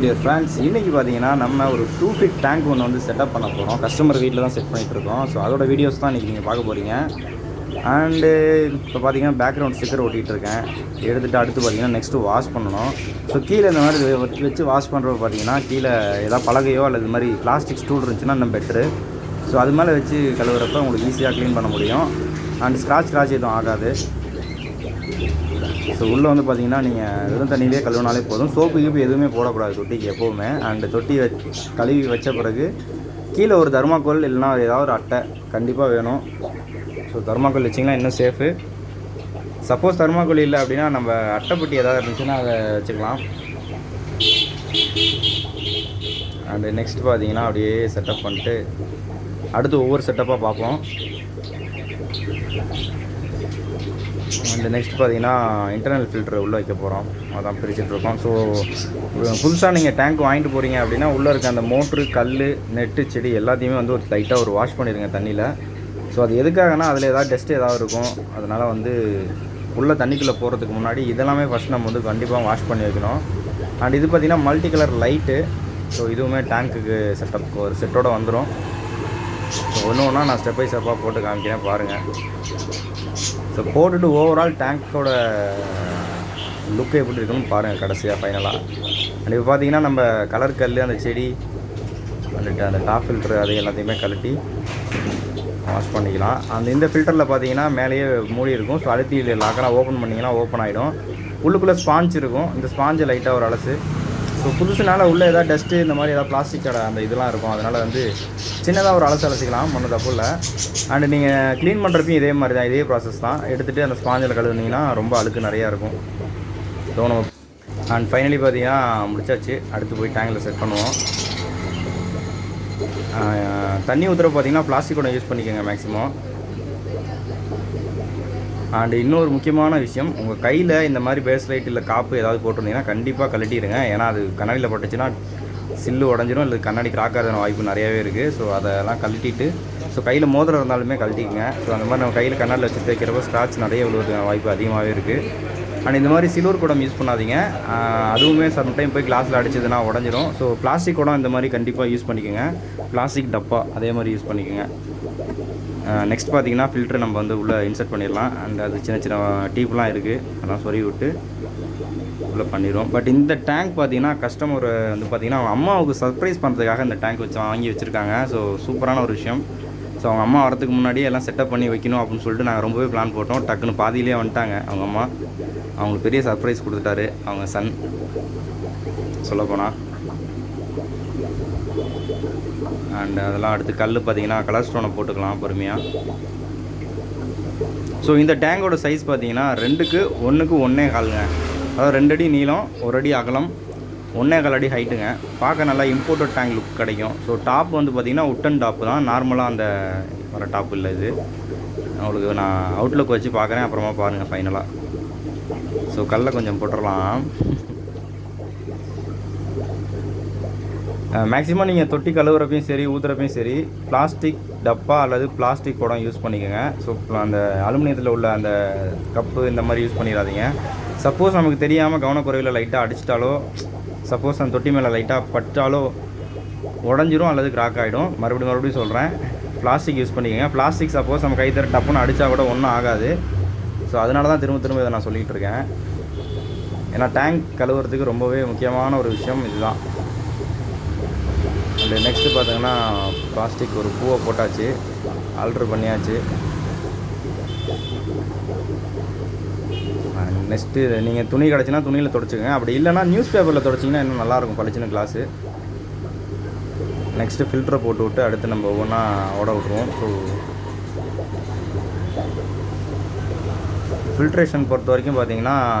Dear friends, இன்றைக்கி பார்த்தீங்கன்னா நம்ம ஒரு 2 feet டேங்க் ஒன்று வந்து செட்டப் பண்ண போகிறோம். கஸ்டமர் வீட்டில் தான் செட் பண்ணிகிட்ருக்கோம். ஸோ அதோட வீடியோஸ் தான் இன்றைக்கி நீங்கள் பார்க்க போகிறீங்க. அண்டு இப்போ பார்த்தீங்கன்னா பேக்ரவுண்ட் ஸ்டிக்கர் ஒட்டிகிட்ருக்கேன். எடுத்துகிட்டு அடுத்து பார்த்தீங்கன்னா நெக்ஸ்ட்டு வாஷ் பண்ணணும். ஸோ கீழே இந்த மாதிரி வச்சு வாஷ் பண்ணுறப்ப பார்த்தீங்கன்னா கீழே ஏதாவது பலகையோ அல்லது இது மாதிரி பிளாஸ்டிக் ஸ்டூல் இருந்துச்சுன்னா இன்னும் பெட்ரு. ஸோ அது மேலே வச்சு கழுவுறப்ப உங்களுக்கு ஈஸியாக க்ளீன் பண்ண முடியும். அண்ட் ஸ்க்ராட்ச் எதுவும் ஆகாது. ஸோ உள்ளே வந்து பார்த்தீங்கன்னா நீங்கள் வெறும் தண்ணியிலே கழுவினாலே போதும். சோப்பு எதுவுமே போடக்கூடாது தொட்டிக்கு எப்போவுமே. அண்டு தொட்டி கழுவி வச்ச பிறகு கீழே ஒரு தர்மாக்கோல் இல்லைனா ஏதாவது ஒரு அட்டை கண்டிப்பாக வேணும். ஸோ தர்மாக்கோல் வச்சிங்கன்னா இன்னும் சேஃபு. சப்போஸ் தர்மாக்கோல் இல்லை அப்படின்னா நம்ம அட்டைப்பட்டி ஏதாவது இருந்துச்சுன்னா அதை வச்சுக்கலாம். அண்டு நெக்ஸ்ட் பார்த்தீங்கன்னா அப்படியே செட்டப் பண்ணிட்டு அடுத்து ஒவ்வொரு செட்டப்பாக பார்ப்போம். அண்ட் நெக்ஸ்ட் பார்த்தீங்கன்னா இன்டர்னல் ஃபில்ட்ரு உள்ளே வைக்க போகிறோம். அதான் பிரிச்சுட்ருக்கோம். ஸோ புதுசாக நீங்கள் டேங்க் வாங்கிட்டு போகிறீங்க அப்படின்னா உள்ளே இருக்க அந்த மோட்ரு, கல், நெட்டு, செடி எல்லாத்தையுமே வந்து ஒரு லைட்டாக ஒரு வாஷ் பண்ணிடுங்க தண்ணியில். ஸோ அது எதுக்காகனா அதில் ஏதாவது டஸ்ட்டு ஏதாவது இருக்கும். அதனால் வந்து உள்ளே தண்ணிக்குள்ளே போகிறதுக்கு முன்னாடி இதெல்லாமே ஃபஸ்ட் நம்ம வந்து கண்டிப்பாக வாஷ் பண்ணி வைக்கணும். அண்ட் இது பார்த்திங்கன்னா மல்டி கலர் லைட்டு. ஸோ இதுவுமே டேங்க்குக்கு செட்டப் ஒரு செட்டோடு வந்துடும். ஸோ ஒன்று ஒன்றா நான் ஸ்டெப் பை ஸ்டெப்பாக போட்டு காமிக்கிறேன் பாருங்கள். ஸோ போட்டுட்டு ஓவரால் டேங்க்கோட லுக்கு எப்படி இருக்குன்னு பாருங்கள் கடைசியாக ஃபைனலாக. அண்ட் இப்போ பார்த்தீங்கன்னா நம்ம கலர் கல், அந்த செடி, அந்த டாப் ஃபில்ட்ரு அது எல்லாத்தையுமே கழட்டி வாஷ் பண்ணிக்கலாம். இந்த ஃபில்டரில் பார்த்தீங்கன்னா மேலேயே மூடி இருக்கும். ஸோ அழுத்தி லாக்கெல்லாம் ஓப்பன் பண்ணிங்கன்னா ஓப்பன் ஆகிடும். உள்ளுக்குள்ளே ஸ்பாஞ்ச் இருக்கும். இந்த ஸ்பாஞ்சை லைட்டாக ஒரு அலசு. ஸோ புதுசுனால உள்ளே ஏதாவது டஸ்ட்டு இந்த மாதிரி ஏதாவது பிளாஸ்டிக் கடை அந்த இதெல்லாம் இருக்கும். அதனால் வந்து சின்னதாக ஒரு அலசிக்கலாம், ஒன்றும் தப்பு இல்லை. அண்டு நீங்கள் க்ளீன் பண்ணுறப்பையும் இதே மாதிரி தான், இதே ப்ராசஸ் தான். எடுத்துகிட்டு அந்த ஸ்பாஞ்சில் கழுவுனீங்கன்னா ரொம்ப அழுக்கு நிறையா இருக்கும். ஸோ நம்ம அண்ட் ஃபைனலி பார்த்தீங்கன்னா முடிச்சாச்சு. அடுத்து போய் டேங்கில் செட் பண்ணுவோம். தண்ணி ஊற்றுறப்ப பார்த்தீங்கன்னா பிளாஸ்டிக்கோட யூஸ் பண்ணிக்கோங்க மேக்ஸிமம். அண்டு இன்னொரு முக்கியமான விஷயம், உங்கள் கையில் இந்த மாதிரி பேஸ் லைட் இல்லை காப்பு ஏதாவது போட்டிருந்தீங்கன்னா கண்டிப்பாக கழட்டிடுங்க. ஏன்னா அது கண்ணாடியில் பட்டுச்சுன்னா சில்லு உடஞ்சிரும், இல்லை கண்ணாடி கிராக்கான வாய்ப்பு நிறையாவே இருக்குது. ஸோ அதெல்லாம் கழட்டிட்டு ஸோ கையில் மோதிரம் இருந்தாலுமே கழட்டிக்குங்க. ஸோ அந்த மாதிரி நம்ம கையில் கண்ணாடியில் வச்சு தேய்க்கிறப்ப ஸ்க்ராட்ச் நிறைய விழுவதுக்கான வாய்ப்பு அதிகமாகவே இருக்குது. அண்ட் இந்த மாதிரி சில்வர் குடம் யூஸ் பண்ணாதீங்க. அதுவுமே சம்டைம் போய் கிளாஸில் அடிச்சதுன்னா உடஞ்சிரும். ஸோ பிளாஸ்டிக் குடம் இந்த மாதிரி கண்டிப்பாக யூஸ் பண்ணிக்கோங்க. பிளாஸ்டிக் டப்பா அதே மாதிரி யூஸ் பண்ணிக்கோங்க. நெக்ஸ்ட் பார்த்தீங்கன்னா ஃபில்ட்ரு நம்ம வந்து உள்ளே இன்சர்ட் பண்ணிடலாம். அண்ட் அது சின்ன சின்ன டீப்லாம் இருக்குது, அதெல்லாம் சொருவி விட்டு உள்ளே பண்ணிடுவோம். பட் இந்த டேங்க் பார்த்தீங்கன்னா கஸ்டமர் வந்து பார்த்திங்கன்னா அவங்க அம்மாவுக்கு சர்ப்ரைஸ் பண்ணுறதுக்காக இந்த டேங்க் வச்சு வாங்கி வச்சுருக்காங்க. ஸோ சூப்பரான ஒரு விஷயம். ஸோ அவங்க அம்மா வரதுக்கு முன்னாடியே எல்லாம் செட்டப் பண்ணி வைக்கணும் அப்படின்னு சொல்லிட்டு நாங்கள் ரொம்பவே பிளான் போட்டோம். டக்குன்னு பாதியிலே வந்துட்டாங்க அவங்க அம்மா. அவங்களுக்கு பெரிய சர்ப்ரைஸ் கொடுத்துட்டாரு அவங்க சன் சொல்லப்போனால். அண்ட் அதெல்லாம் அடுத்து கல் பார்த்திங்கன்னா கலர் ஸ்டோனை போட்டுக்கலாம் பொறுமையாக. ஸோ இந்த டேங்கோட சைஸ் பார்த்திங்கன்னா 2க்கு 1க்கு 1.25ங்க. அதாவது 2 அடி நீளம், 1 அடி அகலம், 1.25 அடி ஹைட்டுங்க. பார்க்க நல்லா இம்போர்ட்டட் டேங்க் லுக் கிடைக்கும். ஸோ டாப் வந்து பார்த்திங்கன்னா உட்டன் டாப்பு தான், நார்மலாக அந்த வர டாப் இல்லை இது. அவங்களுக்கு நான் அவுட்லுக் வச்சு பார்க்குறேன், அப்புறமா பாருங்கள் ஃபைனலாக. ஸோ கல்லை கொஞ்சம் போட்டுடலாம். மேக்ஸிமம் நீங்கள் தொட்டி கழுவுறப்பையும் சரி ஊற்றுறப்பையும் சரி பிளாஸ்டிக் டப்பா அல்லது பிளாஸ்டிக் குடம் யூஸ் பண்ணிக்கோங்க. ஸோ அந்த அலுமினியத்தில் உள்ள அந்த கப்பு இந்த மாதிரி யூஸ் பண்ணிடாதீங்க. சப்போஸ் நமக்கு தெரியாமல் கவனக்குறைவில் லைட்டாக அடிச்சிட்டாலோ, சப்போஸ் அந்த தொட்டி மேலே லைட்டாக பட்டாலோ உடஞ்சிரும் அல்லது கிராக் ஆகிடும். மறுபடியும் சொல்கிறேன், பிளாஸ்டிக் யூஸ் பண்ணிக்கோங்க. பிளாஸ்டிக் சப்போஸ் நம்ம கை தர டப்புன்னு அடித்தா கூட ஒன்றும் ஆகாது. ஸோ அதனால தான் திரும்ப இதை நான் சொல்லிகிட்டு இருக்கேன். ஏன்னா டேங்க் கழுவுறதுக்கு ரொம்பவே முக்கியமான ஒரு விஷயம் இதுதான். அண்ட் நெக்ஸ்ட்டு பார்த்தீங்கன்னா பிளாஸ்டிக் ஒரு பூவை போட்டாச்சு, ஆல்ட்ரு பண்ணியாச்சு. நெக்ஸ்ட்டு நீங்கள் துணி கிடச்சின்னா துணியில் துடைச்சிக்கோங்க. அப்படி இல்லைனா நியூஸ் பேப்பரில் துடைச்சிங்கன்னா இன்னும் நல்லாயிருக்கும் பளிச்சுன்னு கிளாஸு. நெக்ஸ்ட்டு ஃபில்டரை போட்டு விட்டு அடுத்து நம்ம ஒவ்வொன்றா ஓட விட்ருவோம். ஸோ ஃபில்ட்ரேஷன் பொறுத்த வரைக்கும் பார்த்திங்கன்னா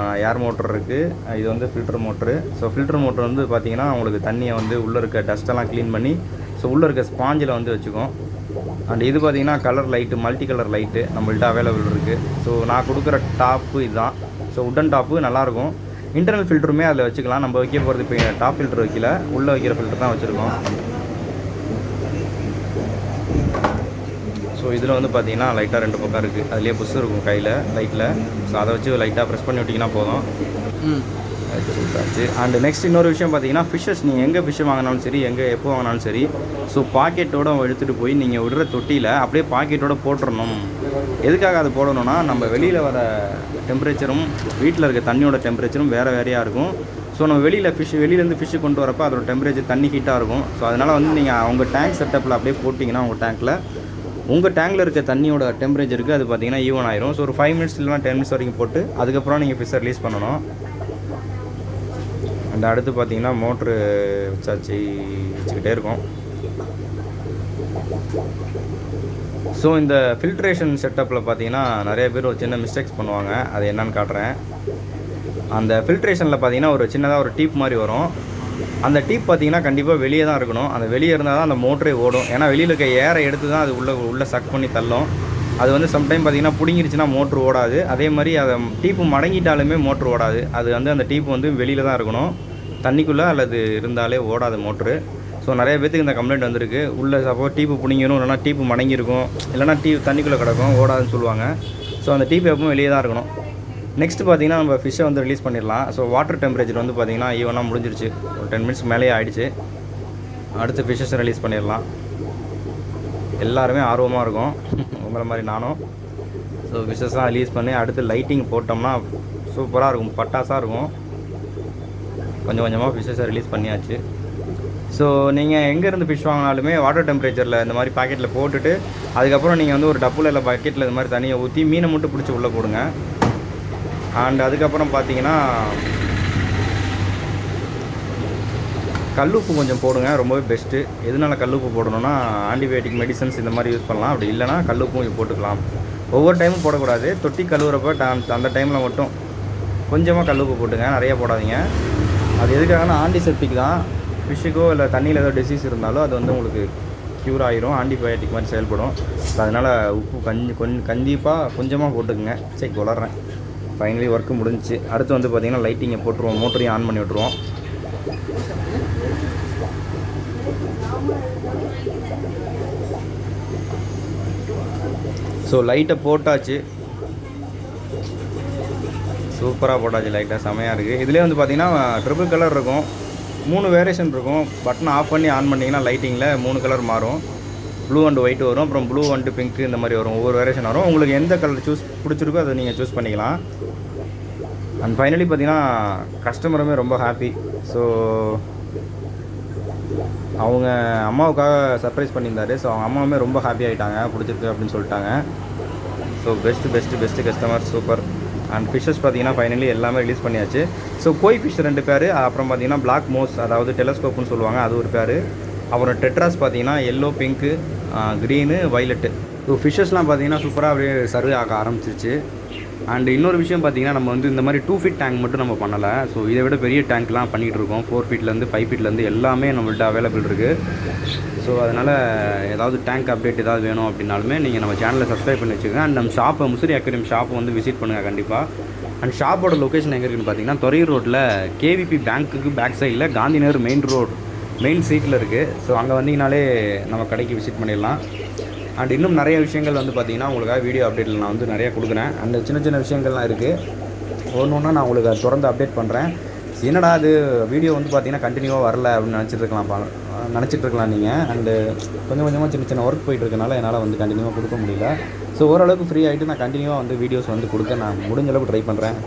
ஏர் மோட்ரு இருக்குது, இது வந்து filter motor. So filter motor வந்து பார்த்திங்கன்னா உங்களுக்கு தண்ணியை வந்து உள்ளே இருக்க டஸ்ட்டெல்லாம் க்ளீன் பண்ணி ஸோ உள்ளே இருக்க ஸ்பாஞ்சில் வந்து வச்சுக்கும். அண்ட் இது பார்த்திங்கன்னா colour light, multi colour light நம்மள்ட்ட அவைலபிள் இருக்குது. ஸோ நான் கொடுக்குற டாப்பு இதுதான். ஸோ உட்டன் டாப்பு நல்லாயிருக்கும். இன்டர்னல் ஃபில்டருமே அதில் வச்சுக்கலாம். நம்ம வைக்க போகிறது இப்போ டாப் ஃபில்டர் வைக்கல, உள்ளே வைக்கிற ஃபில்டர் தான் வச்சுருக்கோம். ஸோ இதில் வந்து பார்த்திங்கன்னா லைட்டாக 2 பக்கம் இருக்குது. அதுலேயே புஷ் இருக்கும் கையில் லைட்டில். ஸோ அதை வச்சு லைட்டாக ப்ரெஸ் பண்ணி விட்டிங்கன்னா போதும். எடுத்து கொடுத்தாச்சு. அண்டு நெக்ஸ்ட் இன்னொரு விஷயம் பார்த்தீங்கன்னா, ஃபிஷ்ஷஸ் நீங்கள் எங்கே ஃபிஷ்ஷு வாங்கினாலும் சரி, எங்கே எப்போ வாங்கினாலும் சரி, ஸோ பாக்கெட்டோடு எடுத்துகிட்டு போய் நீங்கள் விடுற தொட்டியில் அப்படியே பாக்கெட்டோடு போட்டுடணும். எதுக்காக அது போடணும்னா, நம்ம வெளியில் வர டெம்பரேச்சரும் வீட்டில் இருக்க தண்ணியோட டெம்பரேச்சரும் வேறு வேறையாக இருக்கும். ஸோ நம்ம வெளியிலேருந்து ஃபிஷ்ஷு கொண்டு வரப்போ அதோட டெம்பரேச்சர் தண்ணி ஹீட்டாக இருக்கும். ஸோ அதனால் வந்து நீங்கள் உங்கள் டேங்க் செட்டப்பில் அப்படியே போட்டிங்கன்னா உங்கள் டேங்கில் இருக்க தண்ணியோட டெம்பரேச்சருக்கு அது பார்த்திங்கன்னா ஈவன் ஆயிரும். ஸோ ஒரு 5 மினிட்ஸ் இல்லைனா 10 மினிட்ஸ் வரைக்கும் போட்டு அதுக்கப்புறம் நீங்கள் ஃபிஷ்ஷை ரிலீஸ் பண்ணணும். அந்த அடுத்து பார்த்திங்கன்னா மோட்ரு வச்சுக்கிட்டே இருக்கும். ஸோ இந்த ஃபில்ட்ரேஷன் செட்டப்பில் பார்த்திங்கன்னா நிறைய பேர் ஒரு சின்ன மிஸ்டேக்ஸ் பண்ணுவாங்க. அது என்னன்னு காட்டுறேன். அந்த ஃபில்ட்ரேஷனில் பார்த்திங்கன்னா ஒரு சின்னதாக ஒரு டீப் மாதிரி வரும். அந்த டீப் பார்த்திங்கன்னா கண்டிப்பாக வெளியே தான் இருக்கணும். அந்த வெளியே இருந்தால் தான் அந்த மோட்டரே ஓடும். ஏன்னா வெளியில் இருக்க ஏரை எடுத்து தான் அது உள்ளே சக் பண்ணி தள்ளும். அது வந்து சம்டைம் பார்த்திங்கன்னா பிடிங்கிருச்சுன்னா மோட்ரு ஓடாது. அதே மாதிரி அதை டீப்பு மடங்கிட்டாலுமே மோட்ரு ஓடாது. அது வந்து அந்த டீப்பு வந்து வெளியில் தான் இருக்கணும். தண்ணிக்குள்ளே அல்லது இருந்தாலே ஓடாது மோட்ரு. ஸோ நிறைய பேத்துக்கு இந்த கம்ப்ளைண்ட் வந்திருக்கு. உள்ளே சப்போஸ் டீப்பு பிடிங்கிரும், இல்லைனா டீப்பு மடங்கியிருக்கும், இல்லைனா தண்ணிக்குள்ளே கிடக்கும், ஓடாதுன்னு சொல்லுவாங்க. ஸோ அந்த டீப்பு எப்பவும் வெளியே தான் இருக்கணும். நெக்ஸ்ட்டு பார்த்திங்கன்னா நம்ம ஃபிஷ்ஷை வந்து ரிலீஸ் பண்ணிடலாம். ஸோ வாட்டர் டெம்பரேச்சர் வந்து பார்த்திங்கன்னா ஈவனாக முடிஞ்சிருச்சு. ஒரு 10 மினிட்ஸ் மேலேயே ஆகிடுச்சு. அடுத்து ஃபிஷ்ஷஸை ரிலீஸ் பண்ணிடலாம். எல்லாருமே ஆர்வமாக இருக்கும், உங்களை மாதிரி நானும். ஸோ ஃபிஷ்ஷஸ்லாம் ரிலீஸ் பண்ணி அடுத்து லைட்டிங் போட்டோம்னா சூப்பராக இருக்கும், பட்டாசாக இருக்கும். கொஞ்சம் கொஞ்சமாக ஃபிஷ்ஷஸை ரிலீஸ் பண்ணியாச்சு. ஸோ நீங்கள் எங்கேருந்து ஃபிஷ் வாங்கினாலுமே வாட்டர் டெம்பரேச்சரில் இந்த மாதிரி பாக்கெட்டில் போட்டுட்டு அதுக்கப்புறம் நீங்கள் வந்து ஒரு டப்புல இல்லை பக்கெட்டில் இந்த மாதிரி தண்ணியை ஊற்றி மீனை மட்டும் பிடிச்சி உள்ளே போடுங்க. அண்ட் அதுக்கப்புறம் பார்த்தீங்கன்னா கல்லுப்பு கொஞ்சம் போடுங்க, ரொம்பவே பெஸ்ட்டு. எதனால கல்லுப்பு போடணும்னா, ஆன்டிபயோட்டிக் மெடிசன்ஸ் இந்த மாதிரி யூஸ் பண்ணலாம். அப்படி இல்லைனா கல்லுப்பும் கொஞ்சம் போட்டுக்கலாம். ஒவ்வொரு டைமும் போடக்கூடாது. தொட்டி கழுவுறப்ப அந்த டைமில் மட்டும் கொஞ்சமாக கல்லுப்பு போட்டுங்க, நிறைய போடாதீங்க. அது எதுக்காகனா ஆன்டிசெப்டிக் தான். ஃபிஷ்ஷுக்கோ இல்லை தண்ணியில் ஏதோ டிசீஸ் இருந்தாலும் அது வந்து உங்களுக்கு க்யூர் ஆகிரும், ஆன்டிபயோட்டிக் மாதிரி செயல்படும். அதனால் உப்பு கண்டிப்பாக கொஞ்சமாக போட்டுக்குங்க. சரி வளர்றேன். ஃபைனலி ஒர்க்கு முடிஞ்சிச்சு. அடுத்து வந்து பார்த்திங்கன்னா லைட்டிங்கை போட்டுருவோம், மோட்டரையும் ஆன் பண்ணி விட்ருவோம். ஸோ லைட்டை போட்டாச்சு, சூப்பராக போட்டாச்சு. லைட்டாக செமையாக இருக்குது. இதுலேயே வந்து பார்த்திங்கன்னா ட்ரிபிள் கலர் இருக்கும், 3 வேரியேஷன் இருக்கும். பட்டனை ஆஃப் பண்ணி ஆன் பண்ணிங்கன்னா லைட்டிங்கில் 3 கலர் மாறும். ப்ளூ அண்ட் ஒயிட் வரும், அப்புறம் ப்ளூ அண்ட் பிங்க் இந்த மாதிரி வரும். ஒவ்வொரு வேரியேஷன் வரும். உங்களுக்கு எந்த கலர் பிடிச்சிருக்கோ அதை நீங்கள் சூஸ் பண்ணிக்கலாம். அண்ட் ஃபைனலி பார்த்திங்கன்னா கஸ்டமருமே ரொம்ப ஹாப்பி. ஸோ அவங்க அம்மாவுக்காக சர்ப்ரைஸ் பண்ணியிருந்தாரு. ஸோ அவங்க அம்மாவுமே ரொம்ப ஹாப்பி ஆகிட்டாங்க, பிடிச்சிருக்கு அப்படின்னு சொல்லிட்டாங்க. So best customer, super. And fishes பார்த்திங்கன்னா ஃபைனலி எல்லாமே ரிலீஸ் பண்ணியாச்சு. ஸோ கோய் ஃபிஷ் 2 பேர், அப்புறம் பார்த்திங்கன்னா பிளாக் மோஸ் அதாவது டெலஸ்கோப்புன்னு சொல்லுவாங்க, அது ஒரு பேர். அப்புறம் டெட்ராஸ் பார்த்திங்கன்னா yellow, pink, green, violet. So ஃபிஷ்ஷஸ்லாம் பார்த்திங்கன்னா சூப்பராக அப்படியே சர்வே ஆக ஆரம்பிச்சிருச்சு. அண்ட் இன்னொரு விஷயம் பார்த்திங்கன்னா நம்ம வந்து இந்த மாதிரி 2 ஃபீட் டேங்க் மட்டும் நம்ம பண்ணலை. ஸோ இதை விட பெரிய டேங்க்லாம் பண்ணிகிட்டு இருக்கோம். 4 ஃபீட்லேருந்து 5 ஃபீட்லேருந்து எல்லாமே நம்மள்ட்ட அவைலபிள் இருக்குது. ஸோ அதனால் ஏதாவது டேங்க் அப்டேட் ஏதாவது வேணும் அப்படின்னாலுமே நீங்கள் நம்ம சேனலை சப்ஸ்கிரைப் பண்ணி வச்சுக்கோங்க. அண்ட் நம்ம ஷாப்பை முசிறி அக்வேரியம் ஷாப்பை வந்து விசிட் பண்ணுங்கள் கண்டிப்பாக. அண்ட் ஷாப்போட லொக்கேஷன் எங்கே இருக்குதுன்னு பார்த்தீங்கன்னா துறையூர் ரோட்டில் கேவிபி பேங்க்குக்கு பேக் சைடில் காந்தி நகர் மெயின் சீட்டில் இருக்குது. ஸோ அங்கே வந்தீங்கனாலே நம்ம கடைக்கு விசிட் பண்ணிடலாம். அண்ட் இன்னும் நிறைய விஷயங்கள் வந்து பார்த்திங்கன்னா உங்களுக்காக வீடியோ அப்டேட்டில் நான் வந்து நிறையா கொடுக்குறேன். அந்த சின்ன விஷயங்கள்லாம் இருக்குது. ஒன்று ஒன்றா நான் உங்களுக்கு அதை தொடர்ந்து அப்டேட் பண்ணுறேன். என்னடா அது வீடியோ வந்து பார்த்திங்கன்னா கண்டினியூவாக வரல அப்படின்னு நினச்சிட்டு இருக்கலாம் நீங்கள். அண்டு கொஞ்சமாக சின்ன ஒர்க் போயிட்டு இருக்கனால என்னால் வந்து கண்டினியூவாக கொடுக்க முடியல. ஸோ ஓரளவுக்கு ஃப்ரீ ஆகிட்டு நான் கண்டினியூவாக வந்து வீடியோஸ் வந்து கொடுக்க நான் முடிஞ்ச அளவுக்கு ட்ரை பண்ணுறேன்.